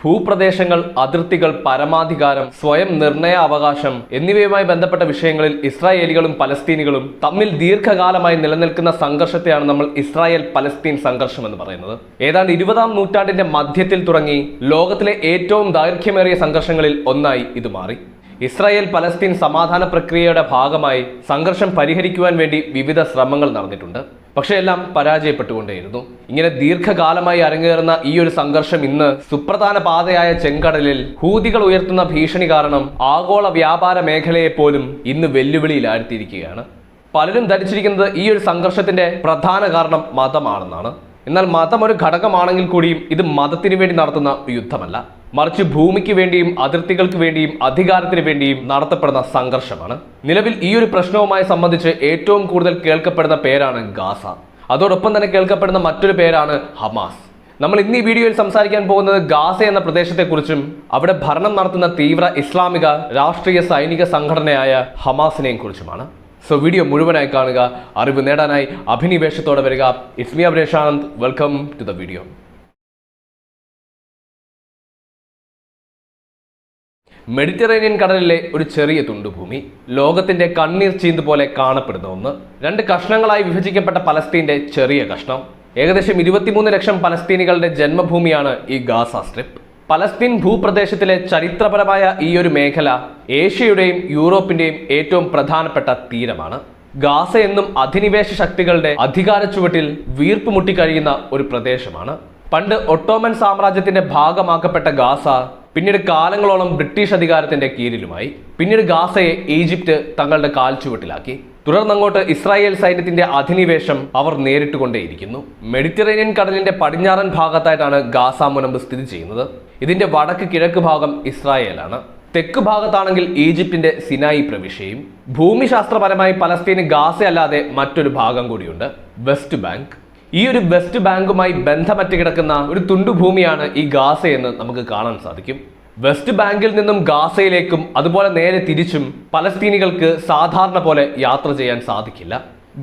ഭൂപ്രദേശങ്ങൾ, അതിർത്തികൾ, പരമാധികാരം, സ്വയം നിർണയ അവകാശം എന്നിവയുമായി ബന്ധപ്പെട്ട വിഷയങ്ങളിൽ ഇസ്രായേലികളും പലസ്തീനികളും തമ്മിൽ ദീർഘകാലമായി നിലനിൽക്കുന്ന സംഘർഷത്തെയാണ് നമ്മൾ ഇസ്രായേൽ പലസ്തീൻ സംഘർഷം എന്ന് പറയുന്നത്. ഏതാണ്ട് 20-ാം നൂറ്റാണ്ടിന്റെ മധ്യത്തിൽ തുടങ്ങി ലോകത്തിലെ ഏറ്റവും ദൈർഘ്യമേറിയ സംഘർഷങ്ങളിൽ ഒന്നായി ഇത് മാറി. ഇസ്രായേൽ പലസ്തീൻ സമാധാന പ്രക്രിയയുടെ ഭാഗമായി സംഘർഷം പരിഹരിക്കുവാൻ വേണ്ടി വിവിധ ശ്രമങ്ങൾ നടന്നിട്ടുണ്ട്. പക്ഷേ എല്ലാം പരാജയപ്പെട്ടുകൊണ്ടേയിരുന്നു. ഇങ്ങനെ ദീർഘകാലമായി അരങ്ങേറുന്ന ഈ ഒരു സംഘർഷം ഇന്ന് സുപ്രധാന പാതയായ ചെങ്കടലിൽ ഹൂതികൾ ഉയർത്തുന്ന ഭീഷണി കാരണം ആഗോള വ്യാപാര മേഖലയെ പോലും ഇന്ന് വെല്ലുവിളിയിലാഴ്ത്തിയിരിക്കുകയാണ്. പലരും ധരിച്ചിരിക്കുന്നത് ഈ ഒരു സംഘർഷത്തിന്റെ പ്രധാന കാരണം മതമാണെന്നാണ്. എന്നാൽ മതം ഒരു ഘടകമാണെങ്കിൽ കൂടിയും ഇത് മതത്തിന് വേണ്ടി നടത്തുന്ന യുദ്ധമല്ല, മറിച്ച് ഭൂമിക്ക് വേണ്ടിയും അതിർത്തികൾക്ക് വേണ്ടിയും അധികാരത്തിന് വേണ്ടിയും നടത്തപ്പെടുന്ന സംഘർഷമാണ്. നിലവിൽ ഈ ഒരു പ്രശ്നവുമായി സംബന്ധിച്ച് ഏറ്റവും കൂടുതൽ കേൾക്കപ്പെടുന്ന പേരാണ് ഗാസ. അതോടൊപ്പം തന്നെ കേൾക്കപ്പെടുന്ന മറ്റൊരു പേരാണ് ഹമാസ്. നമ്മൾ ഇന്ന് ഈ വീഡിയോയിൽ സംസാരിക്കാൻ പോകുന്നത് ഗാസ എന്ന പ്രദേശത്തെക്കുറിച്ചും അവിടെ ഭരണം നടത്തുന്ന തീവ്ര ഇസ്ലാമിക രാഷ്ട്രീയ സൈനിക സംഘടനയായ ഹമാസിനെയും കുറിച്ചുമാണ്. സോ വീഡിയോ മുഴുവനായി കാണുക, അറിവ് നേടാനായി അഭിനിവേശത്തോടെ വരിക. It's me Abreshanand. Welcome to the video. Mediterranean കടലിലെ ഒരു ചെറിയ തുണ്ടുഭൂമി, ലോകത്തിന്റെ കണ്ണീർ ചീന്ത് പോലെ കാണപ്പെടുന്ന ഒന്ന്. 2 കഷ്ണങ്ങളായി വിഭജിക്കപ്പെട്ട പലസ്തീന്റെ ചെറിയ കഷ്ണം. ഏകദേശം 23 ലക്ഷം പലസ്തീനികളുടെ ജന്മഭൂമിയാണ് ഈ ഗാസ സ്ട്രിപ്പ്. പലസ്തീൻ ഭൂപ്രദേശത്തിലെ ചരിത്രപരമായ ഈ ഒരു മേഖല ഏഷ്യയുടെയും യൂറോപ്പിന്റെയും ഏറ്റവും പ്രധാനപ്പെട്ട തീരമാണ്. ഗാസ എന്നും അധിനിവേശ ശക്തികളുടെ അധികാര ചുവട്ടിൽ വീർപ്പ് മുട്ടിക്കഴിയുന്ന ഒരു പ്രദേശമാണ്. പണ്ട് ഒട്ടോമൻ സാമ്രാജ്യത്തിന്റെ ഭാഗമാക്കപ്പെട്ട ഗാസ പിന്നീട് കാലങ്ങളോളം ബ്രിട്ടീഷ് അധികാരത്തിന്റെ കീഴിലുമായി. പിന്നീട് ഗാസയെ ഈജിപ്ത് തങ്ങളുടെ കാൽച്ചുവട്ടിലാക്കി. തുടർന്നങ്ങോട്ട് ഇസ്രായേൽ സൈന്യത്തിന്റെ അധിനിവേശം അവർ നേരിട്ടുകൊണ്ടേയിരിക്കുന്നു. മെഡിറ്ററേനിയൻ കടലിന്റെ പടിഞ്ഞാറൻ ഭാഗത്തായിട്ടാണ് ഗാസ മുനമ്പ് സ്ഥിതി ചെയ്യുന്നത്. ഇതിന്റെ വടക്ക് കിഴക്ക് ഭാഗം ഇസ്രായേലാണ്. തെക്ക് ഭാഗത്താണെങ്കിൽ ഈജിപ്തിന്റെ സിനായി പ്രവിശ്യയും. ഭൂമിശാസ്ത്രപരമായി പലസ്തീന് ഗാസ അല്ലാതെ മറ്റൊരു ഭാഗം കൂടിയുണ്ട്, വെസ്റ്റ് ബാങ്ക്. ഈ ഒരു വെസ്റ്റ് ബാങ്കുമായി ബന്ധമറ്റ് കിടക്കുന്ന ഒരു തുണ്ടുഭൂമിയാണ് ഈ ഗാസ എന്ന് നമുക്ക് കാണാൻ സാധിക്കും. വെസ്റ്റ് ബാങ്കിൽ നിന്നും ഗാസയിലേക്കും അതുപോലെ നേരെ തിരിച്ചും പലസ്തീനികൾക്ക് സാധാരണ പോലെ യാത്ര ചെയ്യാൻ സാധിക്കില്ല.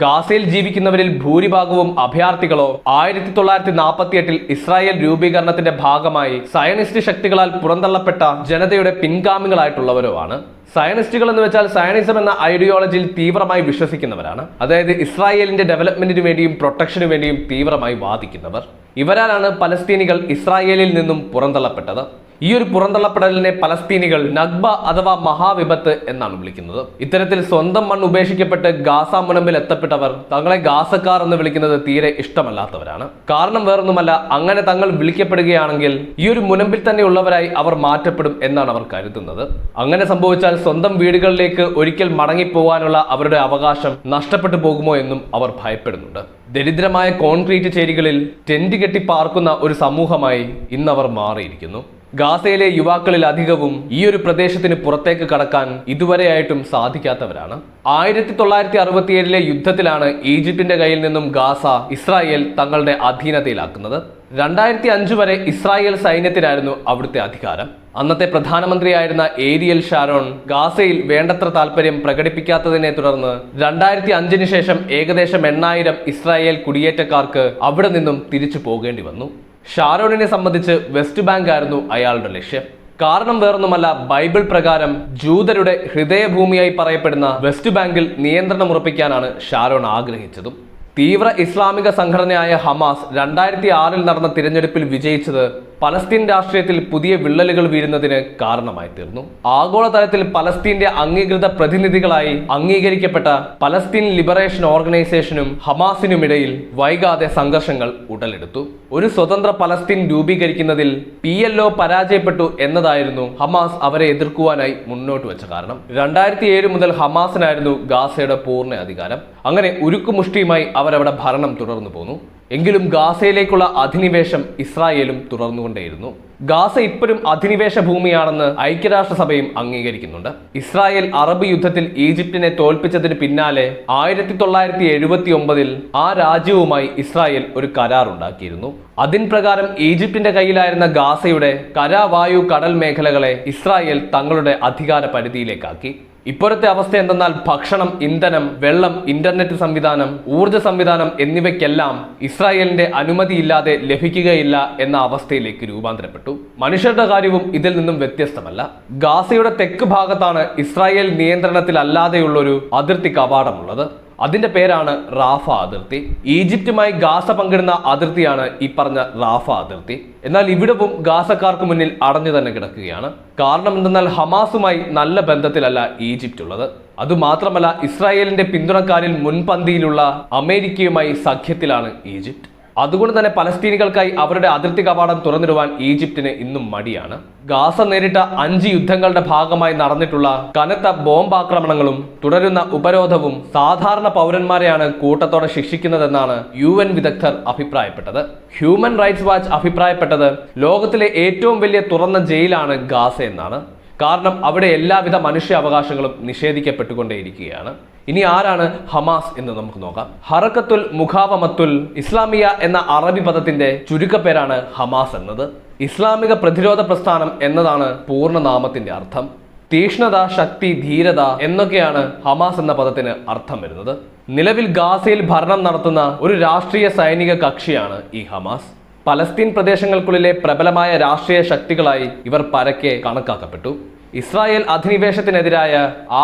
ഗാസയിൽ ജീവിക്കുന്നവരിൽ ഭൂരിഭാഗവും അഭയാർത്ഥികളോ 1948-ൽ ഇസ്രായേൽ രൂപീകരണത്തിന്റെ ഭാഗമായി സയനിസ്റ്റ് ശക്തികളാൽ പുറന്തള്ളപ്പെട്ട ജനതയുടെ പിൻഗാമികളായിട്ടുള്ളവരോ ആണ്. സയനിസ്റ്റുകൾ എന്ന് വെച്ചാൽ സയനിസം എന്ന ഐഡിയോളജിയിൽ തീവ്രമായി വിശ്വസിക്കുന്നവരാണ്. അതായത് ഇസ്രായേലിന്റെ ഡെവലപ്മെന്റിനു വേണ്ടിയും പ്രൊട്ടക്ഷനു വേണ്ടിയും തീവ്രമായി വാദിക്കുന്നവർ. ഇവരാലാണ് പലസ്തീനികൾ ഇസ്രായേലിൽ നിന്നും പുറന്തള്ളപ്പെട്ടത്. ഈ ഒരു പുറന്തള്ളപ്പെടലിനെ പലസ്തീനികൾ നഗ്ബ അഥവാ മഹാവിപത്ത് എന്നാണ് വിളിക്കുന്നത്. ഇത്തരത്തിൽ സ്വന്തം മണ്ണ് ഉപേക്ഷിക്കപ്പെട്ട് ഗാസ മുനമ്പിൽ എത്തപ്പെട്ടവർ തങ്ങളെ ഗാസക്കാർ എന്ന് വിളിക്കുന്നത് തീരെ ഇഷ്ടമല്ലാത്തവരാണ്. കാരണം വേറൊന്നുമല്ല, അങ്ങനെ തങ്ങൾ വിളിക്കപ്പെടുകയാണെങ്കിൽ ഈ ഒരു മുനമ്പിൽ തന്നെ ഉള്ളവരായി അവർ മാറ്റപ്പെടും എന്നാണ് അവർ കരുതുന്നത്. അങ്ങനെ സംഭവിച്ചാൽ സ്വന്തം വീടുകളിലേക്ക് ഒരിക്കൽ മടങ്ങിപ്പോവാനുള്ള അവരുടെ അവകാശം നഷ്ടപ്പെട്ടു പോകുമോ എന്നും അവർ ഭയപ്പെടുന്നുണ്ട്. ദരിദ്രമായ കോൺക്രീറ്റ് ചേരികളിൽ ടെന്റ് കെട്ടി പാർക്കുന്ന ഒരു സമൂഹമായി ഇന്നവർ മാറിയിരിക്കുന്നു. ഗാസയിലെ യുവാക്കളിൽ അധികവും ഈ ഒരു പ്രദേശത്തിന് പുറത്തേക്ക് കടക്കാൻ ഇതുവരെയായിട്ടും സാധിക്കാത്തവരാണ്. 1967 യുദ്ധത്തിലാണ് ഈജിപ്തിന്റെ കയ്യിൽ നിന്നും ഗാസ ഇസ്രായേൽ തങ്ങളുടെ അധീനതയിലാക്കുന്നത്. 2005 വരെ ഇസ്രായേൽ സൈന്യത്തിനായിരുന്നു അവിടുത്തെ അധികാരം. അന്നത്തെ പ്രധാനമന്ത്രിയായിരുന്ന ഏരിയൽ ഷാരോൺ ഗാസയിൽ വേണ്ടത്ര താല്പര്യം പ്രകടിപ്പിക്കാത്തതിനെ തുടർന്ന് 2005 ശേഷം ഏകദേശം 8000 ഇസ്രായേൽ കുടിയേറ്റക്കാർക്ക് അവിടെ നിന്നും തിരിച്ചു പോകേണ്ടി വന്നു. ഷാരോണിനെ സംബന്ധിച്ച് വെസ്റ്റ് ബാങ്ക് ആയിരുന്നു അയാളുടെ ലക്ഷ്യം. കാരണം വേറൊന്നുമല്ല, ബൈബിൾ പ്രകാരം ജൂതരുടെ ഹൃദയഭൂമിയായി പറയപ്പെടുന്ന വെസ്റ്റ് ബാങ്കിൽ നിയന്ത്രണം ഉറപ്പിക്കാനാണ് ഷാരോൺ ആഗ്രഹിച്ചതും. തീവ്ര ഇസ്ലാമിക സംഘടനയായ ഹമാസ് 2006-ൽ നടന്ന തിരഞ്ഞെടുപ്പിൽ വിജയിച്ചത് പലസ്തീൻ രാഷ്ട്രീയത്തിൽ പുതിയ വിള്ളലുകൾ വീഴുന്നതിന് കാരണമായി തീർന്നു. ആഗോളതലത്തിൽ പലസ്തീന്റെ അംഗീകൃത പ്രതിനിധികളായി അംഗീകരിക്കപ്പെട്ട പലസ്തീൻ ലിബറേഷൻ ഓർഗനൈസേഷനും ഹമാസിനുമിടയിൽ വൈകാതെ സംഘർഷങ്ങൾ ഉടലെടുത്തു. ഒരു സ്വതന്ത്ര പലസ്തീൻ രൂപീകരിക്കുന്നതിൽ PLO പരാജയപ്പെട്ടു എന്നതായിരുന്നു ഹമാസ് അവരെ എതിർക്കുവാനായി മുന്നോട്ട് വെച്ച കാരണം. 2007 മുതൽ ഹമാസിനായിരുന്നു ഗാസയുടെ പൂർണ്ണ അധികാരം. അങ്ങനെ ഉരുക്കുമുഷ്ടിയുമായി അവരവിടെ ഭരണം തുടർന്നു പോന്നു. എങ്കിലും ഗാസയിലേക്കുള്ള അധിനിവേശം ഇസ്രായേലും തുടർന്നുകൊണ്ടേയിരുന്നു. ഗാസ ഇപ്പോഴും അധിനിവേശ ഭൂമിയാണെന്ന് ഐക്യരാഷ്ട്രസഭയും അംഗീകരിക്കുന്നുണ്ട്. ഇസ്രായേൽ അറബ് യുദ്ധത്തിൽ ഈജിപ്തിനെ തോൽപ്പിച്ചതിന് പിന്നാലെ 1979-ൽ ആ രാജ്യവുമായി ഇസ്രായേൽ ഒരു കരാർ ഉണ്ടാക്കിയിരുന്നു. അതിൻ പ്രകാരം ഈജിപ്തിന്റെ കയ്യിലായിരുന്ന ഗാസയുടെ കര, വായു, കടൽ മേഖലകളെ ഇസ്രായേൽ തങ്ങളുടെ അധികാര പരിധിയിലേക്കാക്കി. ഇപ്പോഴത്തെ അവസ്ഥ എന്തെന്നാൽ ഭക്ഷണം, ഇന്ധനം, വെള്ളം, ഇന്റർനെറ്റ് സംവിധാനം, ഊർജ്ജ സംവിധാനം എന്നിവയ്ക്കെല്ലാം ഇസ്രായേലിന്റെ അനുമതിയില്ലാതെ ലഭിക്കുകയില്ല എന്ന അവസ്ഥയിലേക്ക് രൂപാന്തരപ്പെട്ടു. മനുഷ്യരുടെ കാര്യവും ഇതിൽ നിന്നും വ്യത്യസ്തമല്ല. ഗാസയുടെ തെക്ക് ഭാഗത്താണ് ഇസ്രായേൽ നിയന്ത്രണത്തിലല്ലാതെയുള്ളൊരു അതിർത്തി കവാടമുള്ളത്. അതിന്റെ പേരാണ് റാഫ അതിർത്തി. ഈജിപ്തുമായി ഗാസ പങ്കിടുന്ന അതിർത്തിയാണ് ഈ പറഞ്ഞ റാഫ അതിർത്തി. എന്നാൽ ഇവിടവും ഗാസക്കാർക്ക് മുന്നിൽ അടഞ്ഞു തന്നെ കിടക്കുകയാണ്. കാരണം എന്തെന്നാൽ ഹമാസുമായി നല്ല ബന്ധത്തിലല്ല ഈജിപ്റ്റ് ഉള്ളത്. അതുമാത്രമല്ല, ഇസ്രായേലിന്റെ പിന്തുണക്കാരിൽ മുൻപന്തിയിലുള്ള അമേരിക്കയുമായി സഖ്യത്തിലാണ് ഈജിപ്റ്റ്. അതുകൊണ്ട് തന്നെ പലസ്തീനികൾക്കായി അവരുടെ അതിർത്തി കവാടം തുറന്നിടുവാൻ ഈജിപ്തിന് ഇന്നും മടിയാണ്. ഗാസ നേരിട്ട 5 യുദ്ധങ്ങളുടെ ഭാഗമായി നടന്നിട്ടുള്ള കനത്ത ബോംബാക്രമണങ്ങളും തുടരുന്ന ഉപരോധവും സാധാരണ പൗരന്മാരെയാണ് കൂട്ടത്തോടെ ശിക്ഷിക്കുന്നതെന്നാണ് UN വിദഗ്ധർ അഭിപ്രായപ്പെട്ടത്. ഹ്യൂമൻ റൈറ്റ്സ് വാച്ച് അഭിപ്രായപ്പെട്ടത് ലോകത്തിലെ ഏറ്റവും വലിയ തുറന്ന ജയിലാണ് ഗാസ എന്നാണ്. കാരണം അവിടെ എല്ലാവിധ മനുഷ്യാവകാശങ്ങളും നിഷേധിക്കപ്പെട്ടുകൊണ്ടേയിരിക്കുകയാണ്. ഇനി ആരാണ് ഹമാസ് എന്ന് നമുക്ക് നോക്കാം. ഹറക്കത്തുൽ മുഖാവമത്തുൽ ഇസ്ലാമിയ എന്ന അറബി പദത്തിന്റെ ചുരുക്കപ്പേരാണ് ഹമാസ് എന്നത്. ഇസ്ലാമിക പ്രതിരോധ പ്രസ്ഥാനം എന്നതാണ് പൂർണ്ണനാമത്തിന്റെ അർത്ഥം. തീക്ഷ്ണത, ശക്തി, ധീരത എന്നൊക്കെയാണ് ഹമാസ് എന്ന പദത്തിന് അർത്ഥം വരുന്നത്. നിലവിൽ ഗാസയിൽ ഭരണം നടത്തുന്ന ഒരു രാഷ്ട്രീയ സൈനിക കക്ഷിയാണ് ഈ ഹമാസ്. പലസ്തീൻ പ്രദേശങ്ങൾക്കുള്ളിലെ പ്രബലമായ രാഷ്ട്രീയ ശക്തികളായി ഇവർ പരക്കെ കണക്കാക്കപ്പെട്ടു. ഇസ്രായേൽ അധിനിവേശത്തിനെതിരായ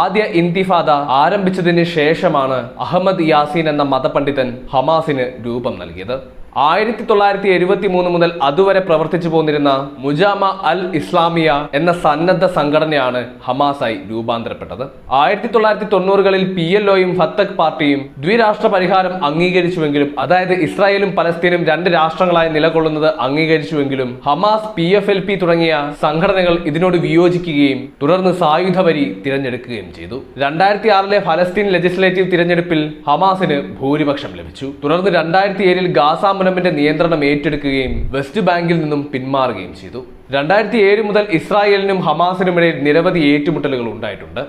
ആദ്യ ഇന്തിഫാദ ആരംഭിച്ചതിന് ശേഷമാണ് അഹമ്മദ് യാസീൻ എന്ന മതപണ്ഡിതൻ ഹമാസിന് രൂപം നൽകിയത്. 1973 മുതൽ അതുവരെ പ്രവർത്തിച്ചു പോന്നിരുന്ന മുജാമ അൽ ഇസ്ലാമിയ എന്ന സന്നദ്ധ സംഘടനയാണ് ഹമാസായി രൂപാന്തരപ്പെട്ടത്. 1990കളിൽ PLOയും ഫത്തഹ് പാർട്ടിയും ദ്വിരാഷ്ട്ര പരിഹാരം അംഗീകരിച്ചുവെങ്കിലും, അതായത് ഇസ്രായേലും പലസ്തീനും 2 രാഷ്ട്രങ്ങളായി നിലകൊള്ളുന്നത് അംഗീകരിച്ചുവെങ്കിലും ഹമാസ്, PFLP തുടങ്ങിയ സംഘടനകൾ ഇതിനോട് വിയോജിക്കുകയും തുടർന്ന് സായുധ വരി തിരഞ്ഞെടുക്കുകയും ചെയ്തു. 2006ലെ ഫലസ്തീൻ ലെജിസ്ലേറ്റീവ് തിരഞ്ഞെടുപ്പിൽ ഹമാസിന് ഭൂരിപക്ഷം ലഭിച്ചു. തുടർന്ന് 2007ൽ ഗാസ ന്റെ നിയന്ത്രണം ഏറ്റെടുക്കുകയും വെസ്റ്റ് ബാങ്കിൽ നിന്നും പിന്മാറുകയും ചെയ്തു. 2007 മുതൽ ഇസ്രായേലിനും ഹമാസിനുമിടയിൽ നിരവധി ഏറ്റുമുട്ടലുകൾ ഉണ്ടായിട്ടുണ്ട്.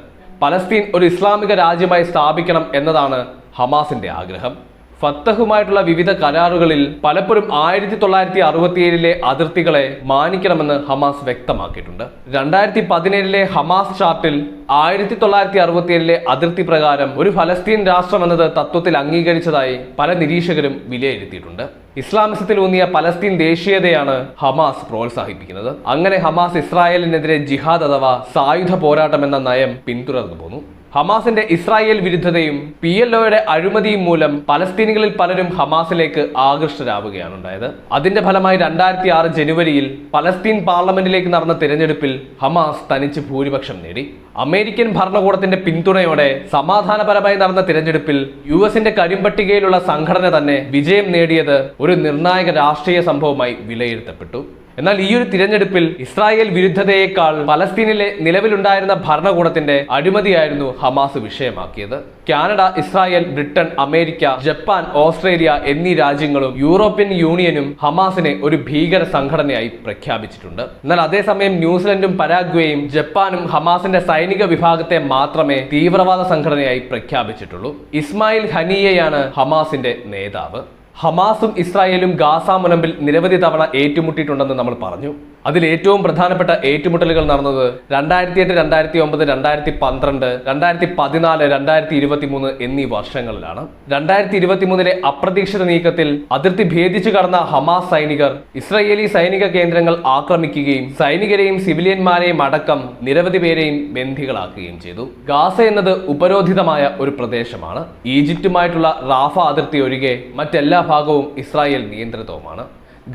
പലസ്തീൻ ഒരു ഇസ്ലാമിക രാജ്യമായി സ്ഥാപിക്കണം എന്നതാണ് ഹമാസിന്റെ ആഗ്രഹം. ഫത്തഹുമായിട്ടുള്ള വിവിധ കരാറുകളിൽ പലപ്പോഴും 1967ലെ അതിർത്തികളെ മാനിക്കണമെന്ന് ഹമാസ് വ്യക്തമാക്കിയിട്ടുണ്ട്. 2017ലെ ഹമാസ് ചാർട്ടിൽ 1967ലെ അതിർത്തി പ്രകാരം ഒരു ഫലസ്തീൻ രാഷ്ട്രം എന്നത് തത്വത്തിൽ അംഗീകരിച്ചതായി പല നിരീക്ഷകരും വിലയിരുത്തിയിട്ടുണ്ട്. ഇസ്ലാമിസത്തിലൂന്നിയ പലസ്തീൻ ദേശീയതയാണ് ഹമാസ് പ്രോത്സാഹിപ്പിക്കുന്നത്. അങ്ങനെ ഹമാസ് ഇസ്രായേലിനെതിരെ ജിഹാദ് അഥവാ സായുധ പോരാട്ടം എന്ന നയം പിന്തുടർന്നു പോന്നു. ഹമാസിന്റെ ഇസ്രായേൽ വിരുദ്ധതയും PLOയുടെ അഴിമതിയും മൂലം പലസ്തീനികളിൽ പലരും ഹമാസിലേക്ക് ആകൃഷ്ടരാവുകയാണ് ഉണ്ടായത്. അതിന്റെ ഫലമായി 2006 ജനുവരിയിൽ പലസ്തീൻ പാർലമെന്റിലേക്ക് നടന്ന തിരഞ്ഞെടുപ്പിൽ ഹമാസ് തനിച്ച് ഭൂരിപക്ഷം നേടി. അമേരിക്കൻ ഭരണകൂടത്തിന്റെ പിന്തുണയോടെ സമാധാനപരമായി നടന്ന തിരഞ്ഞെടുപ്പിൽ US-ന്റെ കരിമ്പട്ടികയിലുള്ള സംഘടന തന്നെ വിജയം നേടിയത് ഒരു നിർണായക രാഷ്ട്രീയ സംഭവമായി വിലയിരുത്തപ്പെട്ടു. എന്നാൽ ഈ ഒരു തിരഞ്ഞെടുപ്പിൽ ഇസ്രായേൽ വിരുദ്ധതയേക്കാൾ പലസ്തീനിലെ നിലവിലുണ്ടായിരുന്ന ഭരണകൂടത്തിന്റെ അഴിമതിയായിരുന്നു ഹമാസ് വിഷയമാക്കിയത്. Canada, Israel, Britain, America, Japan, Australia എന്നീ രാജ്യങ്ങളും യൂറോപ്യൻ യൂണിയനും ഹമാസിനെ ഒരു ഭീകര സംഘടനയായി പ്രഖ്യാപിച്ചിട്ടുണ്ട്. എന്നാൽ അതേസമയം ന്യൂസിലൻഡും പരാഗ്വേയും ജപ്പാനും ഹമാസിന്റെ സൈനിക വിഭാഗത്തെ മാത്രമേ തീവ്രവാദ സംഘടനയായി പ്രഖ്യാപിച്ചിട്ടുള്ളൂ. ഇസ്മായിൽ ഹനിയയാണ് ഹമാസിന്റെ നേതാവ്. ഹമാസും ഇസ്രായേലും ഗാസ മുനമ്പിൽ നിരവധി തവണ ഏറ്റുമുട്ടിയിട്ടുണ്ടെന്ന് നമ്മൾ പറഞ്ഞു. അതിൽ ഏറ്റവും പ്രധാനപ്പെട്ട ഏറ്റുമുട്ടലുകൾ നടന്നത് 2008, 2009, 2012, 2014, 2023 എന്നീ വർഷങ്ങളിലാണ്. 2023ലെ അപ്രതീക്ഷിത നീക്കത്തിൽ അതിർത്തി ഭേദിച്ചു കടന്ന ഹമാസ് സൈനികർ ഇസ്രായേലി സൈനിക കേന്ദ്രങ്ങൾ ആക്രമിക്കുകയും സൈനികരെയും സിവിലിയന്മാരെയും അടക്കം നിരവധി പേരെയും ബന്ദികളാക്കുകയും ചെയ്തു. ഗാസ എന്നത് ഉപരോധിതമായ ഒരു പ്രദേശമാണ്. ഈജിപ്തുമായിട്ടുള്ള റാഫ അതിർത്തി ഒഴികെ മറ്റെല്ലാ ഭാഗവും ഇസ്രായേൽ നിയന്ത്രിതവുമാണ്.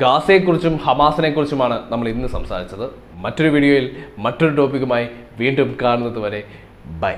ഗാസയെക്കുറിച്ചും ഹമാസിനെക്കുറിച്ചുമാണ് നമ്മൾ ഇന്ന് സംസാരിച്ചത്. മറ്റൊരു വീഡിയോയിൽ മറ്റൊരു ടോപ്പിക്കുമായി വീണ്ടും കാണുന്നത് വരെ ബൈ.